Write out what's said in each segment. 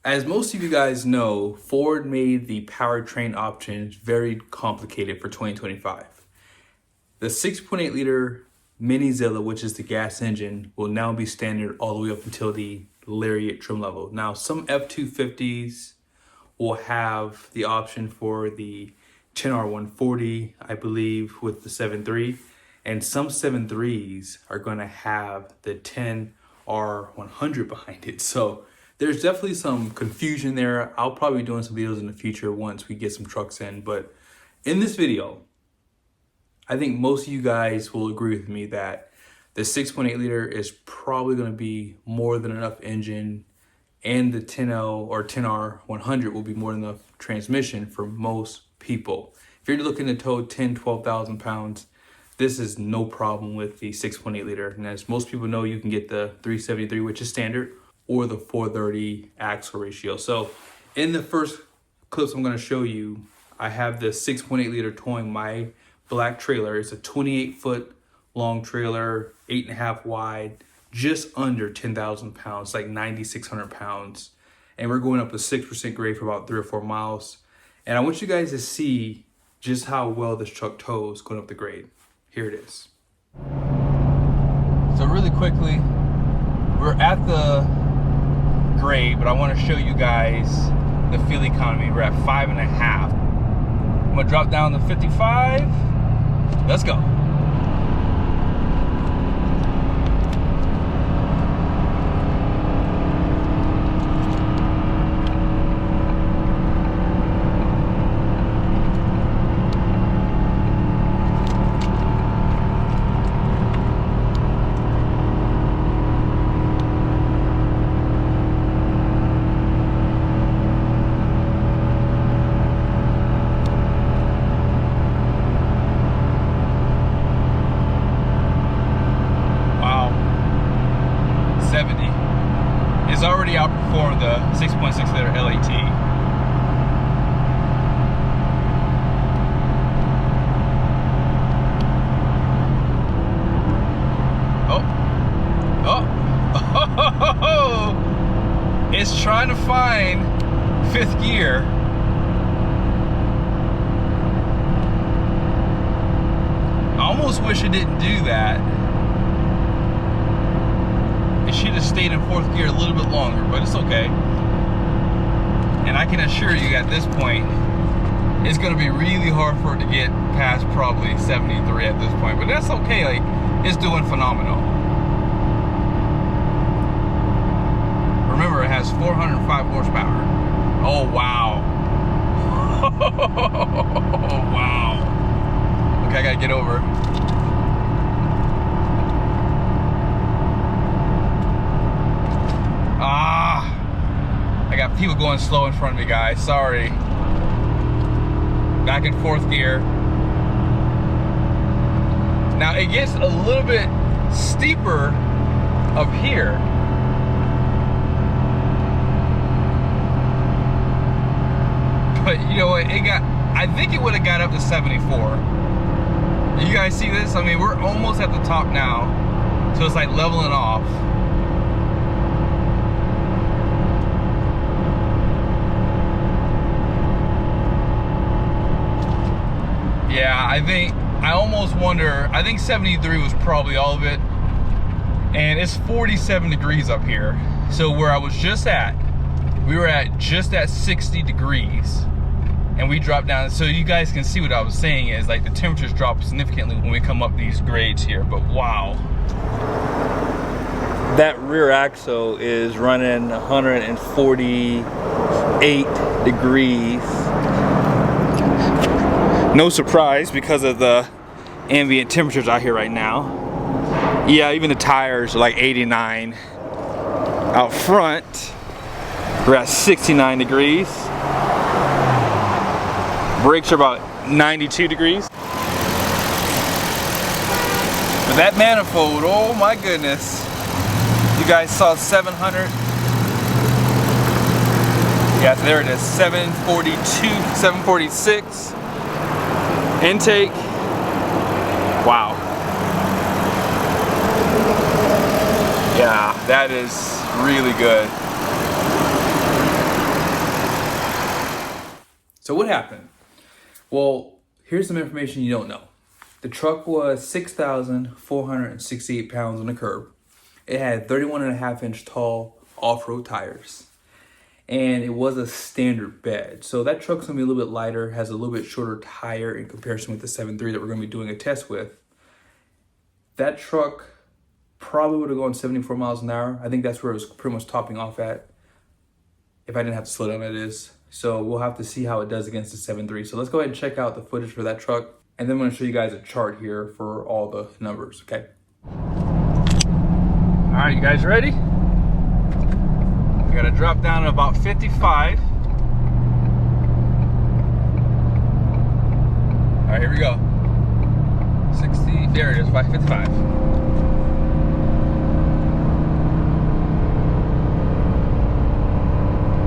As most of you guys know, Ford made the powertrain options very complicated for 2025. The 6.8 liter Minizilla, which is the gas engine, will now be standard all the way up until the Lariat trim level. Now, some F-250s will have the option for the 10R140, I believe, with the 7.3, and some 7.3s are going to have the 10R100 behind it. So there's definitely some confusion there. I'll probably be doing some videos in the future once we get some trucks in, but in this video, I think most of you guys will agree with me that the 6.8 liter is probably going to be more than enough engine, and the 10L or 10R100 will be more than enough transmission for most people. If you're looking to tow 10, 12,000 pounds, this is no problem with the 6.8 liter. And as most people know, you can get the 373, which is standard, or the 430 axle ratio. So in the first clips I'm going to show you, I have the 6.8 liter towing my black trailer. It's a 28-foot long trailer, 8.5 wide, just under 10,000 pounds, like 9,600 pounds. And we're going up a 6% grade for about 3 or 4 miles. And I want you guys to see just how well this truck tows going up the grade. Here it is. So really quickly, we're at the grade, but I want to show you guys the fuel economy. We're at 5.5. I'm gonna drop down to 55. Let's go. It's already outperformed the 6.6 liter LAT. Oh, it's trying to find 5th gear. I almost wish it didn't do that. It should have stayed in 4th gear a little bit longer, but it's okay. And I can assure you at this point, it's gonna be really hard for it to get past probably 73 at this point, but that's okay. Like, it's doing phenomenal. Remember, it has 405 horsepower. Oh, wow. Oh, wow. Okay, I gotta get over. I got people going slow in front of me, guys. Sorry. Back in 4th gear. Now it gets a little bit steeper up here. But you know what? I think it would have got up to 74. You guys see this? I mean, we're almost at the top now. So it's like leveling off. Yeah, I almost wonder, I think 73 was probably all of it. And it's 47 degrees up here. So where I was just at, we were at just at 60 degrees. And we dropped down, so you guys can see what I was saying is like the temperatures drop significantly when we come up these grades here, but wow. That rear axle is running 148 degrees. No surprise because of the ambient temperatures out here right now. Yeah, even the tires are like 89. Out front, we're at 69 degrees. Brakes are about 92 degrees. But that manifold, oh my goodness. You guys saw 700. Yeah, there it is, 742, 746. Intake, wow. Yeah, that is really good. So what happened? Well, here's some information you don't know. The truck was 6,468 pounds on the curb. It had 31.5-inch tall off-road tires. And it was a standard bed. So that truck's gonna be a little bit lighter, has a little bit shorter tire in comparison with the 7.3 that we're gonna be doing a test with. That truck probably would have gone 74 miles an hour. I think that's where it was pretty much topping off at. If I didn't have to slow down, that is. So we'll have to see how it does against the 7.3. So let's go ahead and check out the footage for that truck. And then I'm gonna show you guys a chart here for all the numbers, okay? All right, you guys ready? We gotta drop down to about 55. All right, here we go. 60, there it is, 55.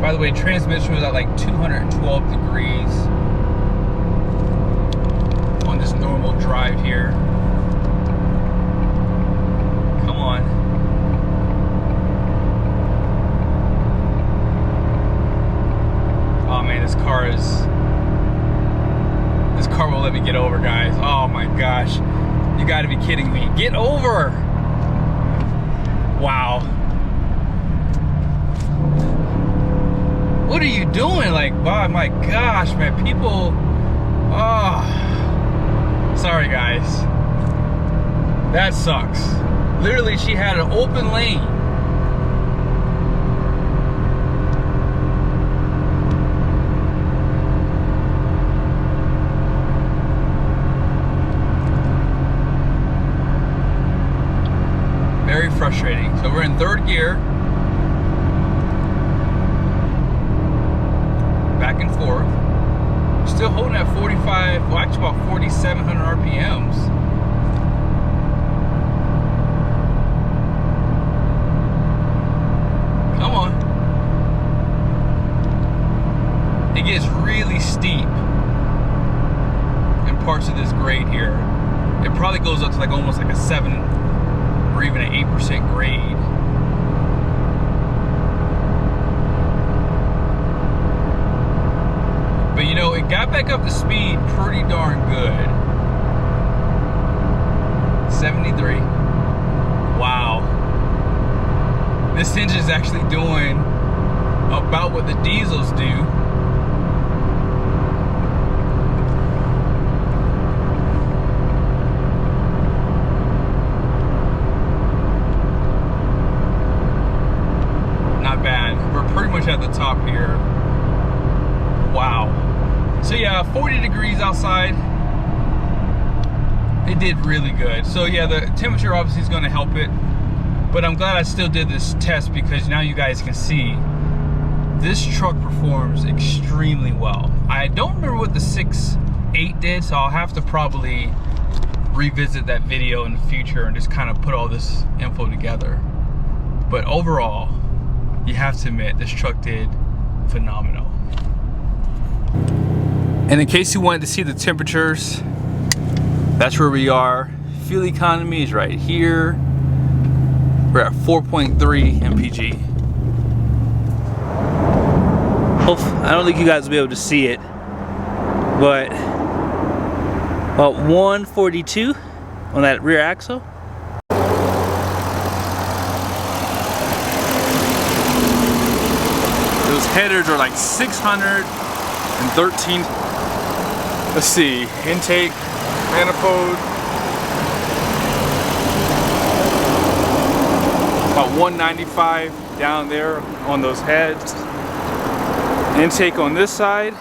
By the way, transmission was at like 212 degrees on this normal drive here. Come on. Oh man, this car won't let me get over, guys. Oh my gosh. You gotta be kidding me. Get over! Wow. What are you doing? Like, oh my gosh, man. People, oh. Sorry, guys. That sucks. Literally, she had an open lane. Very frustrating. So we're in third gear. Back and forth. Still holding at 45, well actually about 4,700 RPMs. Come on. It gets really steep in parts of this grade here. It probably goes up to like almost like a 7 or even an 8% grade. But you know, it got back up to speed pretty darn good. 73. Wow. This engine is actually doing about what the diesels do. Not bad. We're pretty much at the top here. Wow. So yeah, 40 degrees outside. It did really good. So yeah, the temperature obviously is going to help it, but I'm glad I still did this test because now you guys can see this truck performs extremely well. I don't remember what the 6.8 did, so I'll have to probably revisit that video in the future and just kind of put all this info together. But overall, you have to admit this truck did phenomenal. And in case you wanted to see the temperatures, that's where we are. Fuel economy is right here. We're at 4.3 mpg. I don't think you guys will be able to see it, but about 142 on that rear axle. Those headers are like 613. Let's see, intake, manifold, about 195 down there on those heads. Intake on this side,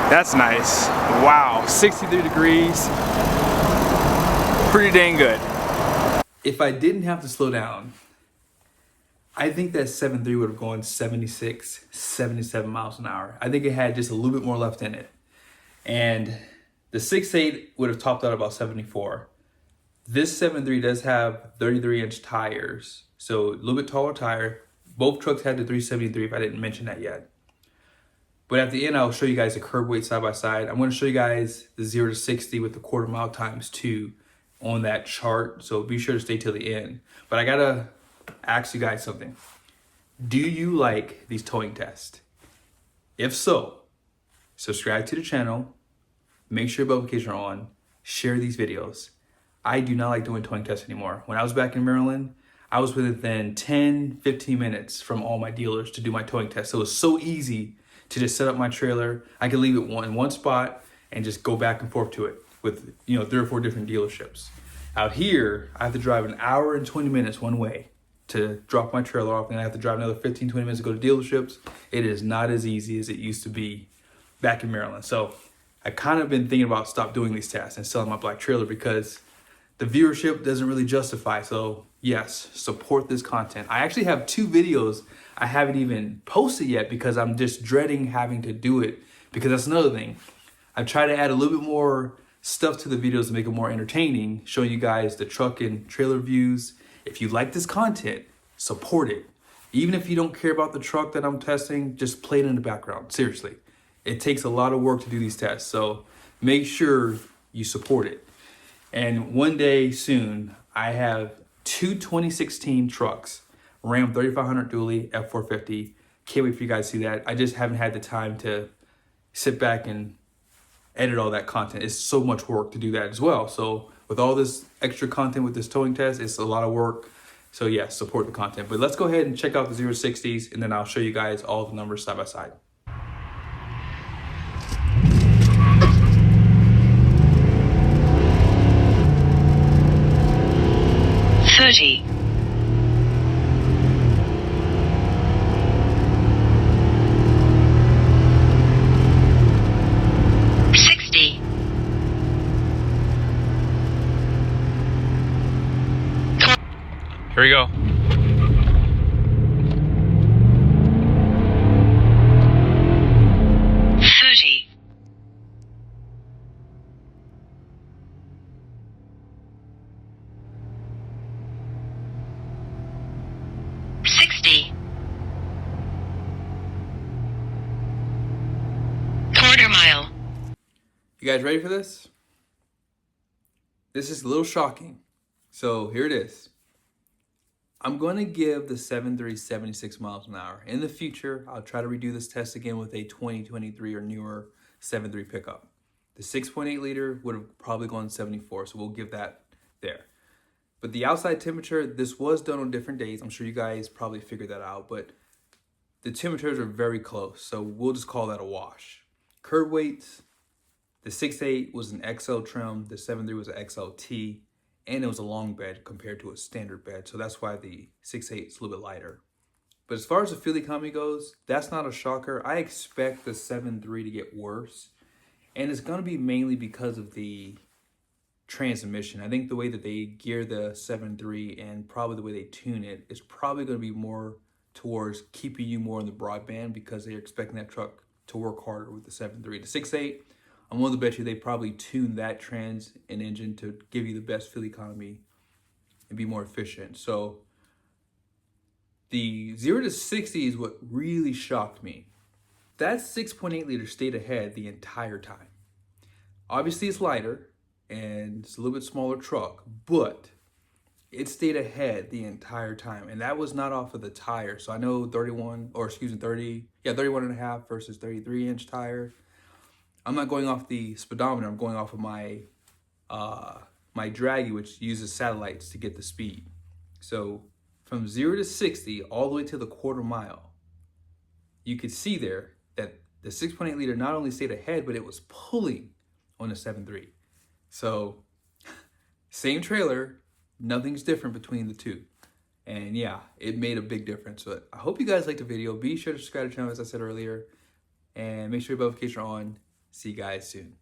that's nice. Wow, 63 degrees, pretty dang good. If I didn't have to slow down, I think that 7.3 would have gone 76, 77 miles an hour. I think it had just a little bit more left in it. And the 6.8 would have topped out about 74. This 7.3 does have 33-inch tires, so a little bit taller tire. Both trucks had the 373 if I didn't mention that yet. But at the end, I'll show you guys the curb weight side by side. I'm going to show you guys the 0 to 60 with the quarter mile times 2 on that chart, so be sure to stay till the end. But I gotta ask you guys something. Do you like these towing tests? If so, subscribe to the channel, make sure bell notifications are on, share these videos. I do not like doing towing tests anymore. When I was back in Maryland, I was within 10, 15 minutes from all my dealers to do my towing test. So it was so easy to just set up my trailer. I could leave it in one spot and just go back and forth to it with 3 or 4 different dealerships. Out here, I have to drive an hour and 20 minutes one way to drop my trailer off, and I have to drive another 15, 20 minutes to go to dealerships. It is not as easy as it used to be back in Maryland. So I kind of been thinking about stop doing these tests and selling my black trailer because the viewership doesn't really justify. So yes, support this content. I actually have 2 videos I haven't even posted yet because I'm just dreading having to do it, because that's another thing. I've tried to add a little bit more stuff to the videos to make it more entertaining, showing you guys the truck and trailer views. If you like this content, support it. Even if you don't care about the truck that I'm testing, just play it in the background. Seriously, it takes a lot of work to do these tests. So make sure you support it. And one day soon, I have 2 2016 trucks, Ram 3500 dually, F450. Can't wait for you guys to see that. I just haven't had the time to sit back and edit all that content. It's so much work to do that as well. So with all this extra content with this towing test, it's a lot of work. So yeah, support the content. But let's go ahead and check out the 0-60s, and then I'll show you guys all the numbers side by side. $30. $60. Here we go. $30. $60. Quarter mile. You guys ready for this? This is a little shocking. So here it is. I'm going to give the 7.3 76 miles an hour. In the future, I'll try to redo this test again with a 2023 or newer 7.3 pickup. The 6.8 liter would have probably gone 74, so we'll give that there. But the outside temperature, this was done on different days. I'm sure you guys probably figured that out, but the temperatures are very close, so we'll just call that a wash. Curb weights, the 6.8 was an XL trim, the 7.3 was an XLT, and it was a long bed compared to a standard bed. So that's why the 6.8 is a little bit lighter. But as far as the fuel economy goes, that's not a shocker. I expect the 7.3 to get worse. And it's going to be mainly because of the transmission. I think the way that they gear the 7.3 and probably the way they tune it is probably going to be more towards keeping you more in the broadband, because they're expecting that truck to work harder with the 7.3. The 6.8, I'm willing to bet you they probably tuned that trans and engine to give you the best fuel economy and be more efficient. So the 0 to 60 is what really shocked me. That 6.8 liter stayed ahead the entire time. Obviously it's lighter and it's a little bit smaller truck, but it stayed ahead the entire time. And that was not off of the tire. So I know 31 and a half versus 33-inch tire. I'm not going off the speedometer. I'm going off of my my draggy, which uses satellites to get the speed. So from 0 to 60, all the way to the quarter mile, you could see there that the 6.8 liter not only stayed ahead, but it was pulling on the 7.3. So same trailer, nothing's different between the two. And yeah, it made a big difference. So I hope you guys liked the video. Be sure to subscribe to the channel, as I said earlier, and make sure your notifications are on. See you guys soon.